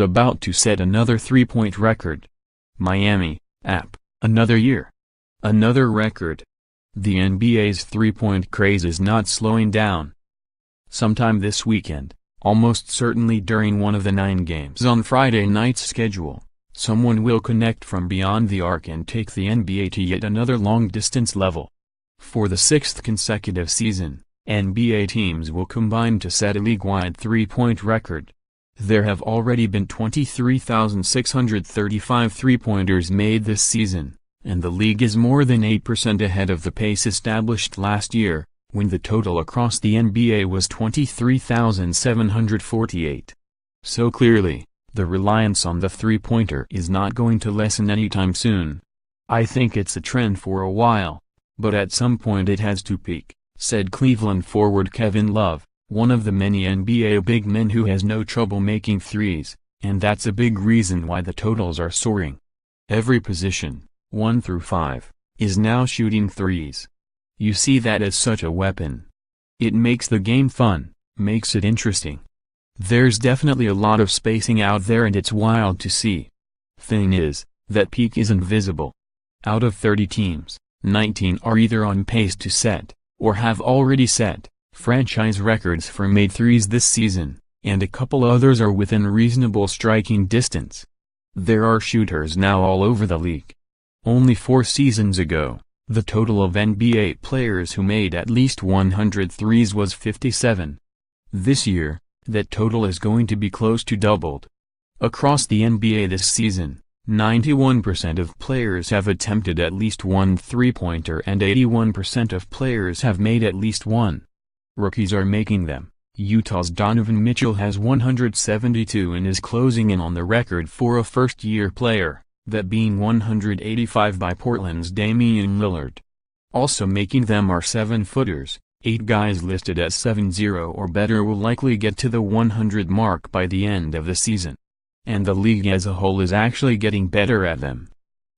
about to set another three-point record. Miami, another year. Another record. The NBA's three-point craze is not slowing down. Sometime this weekend, almost certainly during one of the 9 games on Friday night's schedule, someone will connect from beyond the arc and take the NBA to yet another long-distance level. For the 6th consecutive season, NBA teams will combine to set a league-wide three-point record. There have already been 23,635 three-pointers made this season, and the league is more than 8% ahead of the pace established last year, when the total across the NBA was 23,748. So clearly, the reliance on the three-pointer is not going to lessen anytime soon. I think it's a trend for a while, but at some point it has to peak, said Cleveland forward Kevin Love, one of the many NBA big men who has no trouble making threes, and that's a big reason why the totals are soaring. Every position, 1 through 5, is now shooting threes. You see that as such a weapon. It makes the game fun, makes it interesting. There's definitely a lot of spacing out there and it's wild to see. Thing is, that peak isn't visible. Out of 30 teams, 19 are either on pace to set, or have already set, franchise records for made threes this season, and a couple others are within reasonable striking distance. There are shooters now all over the league. Only 4 seasons ago, the total of NBA players who made at least 100 threes was 57. This year, that total is going to be close to doubled. Across the NBA this season, 91% of players have attempted at least one three-pointer and 81% of players have made at least one. Rookies are making them. Utah's Donovan Mitchell has 172 and is closing in on the record for a first-year player, that being 185 by Portland's Damian Lillard. Also making them are 7-footers. 8 guys listed at 7-0 or better will likely get to the 100 mark by the end of the season. And the league as a whole is actually getting better at them.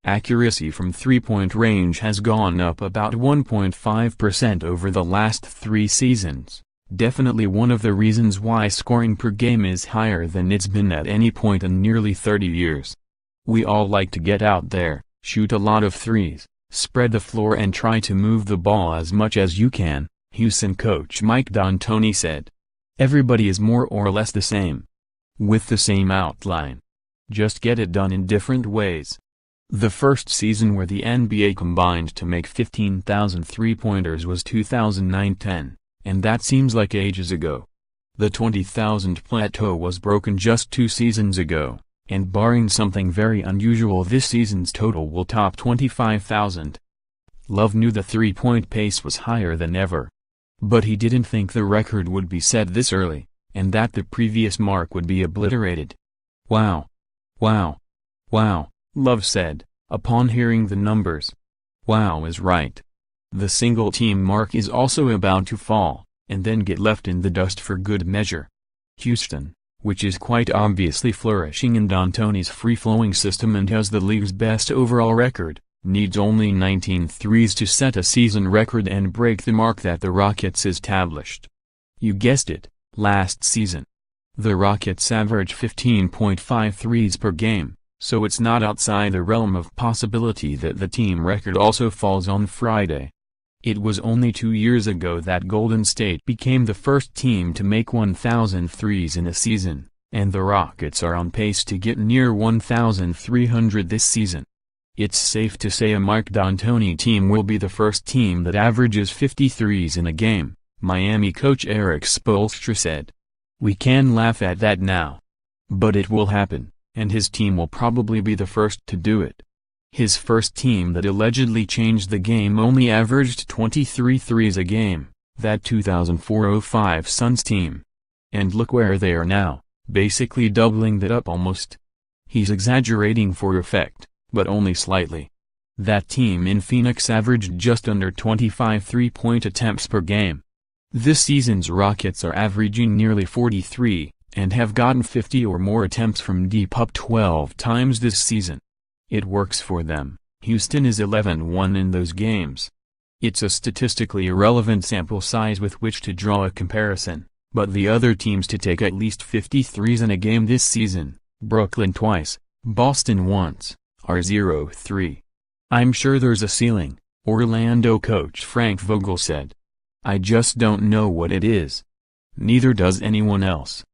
Accuracy from three-point range has gone up about 1.5% over the last 3 seasons, definitely one of the reasons why scoring per game is higher than it's been at any point in nearly 30 years. We all like to get out there, shoot a lot of threes, spread the floor and try to move the ball as much as you can, Houston coach Mike D'Antoni said. Everybody is more or less the same. With the same outline. Just get it done in different ways. The first season where the NBA combined to make 15,000 three-pointers was 2009-10, and that seems like ages ago. The 20,000 plateau was broken just 2 seasons ago, and barring something very unusual this season's total will top 25,000. Love knew the three-point pace was higher than ever. But he didn't think the record would be set this early, and that the previous mark would be obliterated. Wow. Wow. Wow, Love said, upon hearing the numbers. Wow is right. The single-team mark is also about to fall, and then get left in the dust for good measure. Houston, which is quite obviously flourishing in D'Antoni's free-flowing system and has the league's best overall record, needs only 19 threes to set a season record and break the mark that the Rockets established. You guessed it, last season. The Rockets average 15.5 threes per game, so it's not outside the realm of possibility that the team record also falls on Friday. It was only 2 years ago that Golden State became the first team to make 1,000 threes in a season, and the Rockets are on pace to get near 1,300 this season. It's safe to say a Mike D'Antoni team will be the first team that averages 50 threes in a game, Miami coach Eric Spoelstra said. We can laugh at that now. But it will happen, and his team will probably be the first to do it. His first team that allegedly changed the game only averaged 23 threes a game, that 2004-05 Suns team. And look where they are now, basically doubling that up almost. He's exaggerating for effect, but only slightly. That team in Phoenix averaged just under 25 three-point attempts per game. This season's Rockets are averaging nearly 43, and have gotten 50 or more attempts from deep up 12 times this season. It works for them. Houston is 11-1 in those games. It's a statistically irrelevant sample size with which to draw a comparison, but the other teams to take at least 50 threes in a game this season, Brooklyn twice, Boston once, R03. I'm sure there's a ceiling, Orlando coach Frank Vogel said. I just don't know what it is. Neither does anyone else.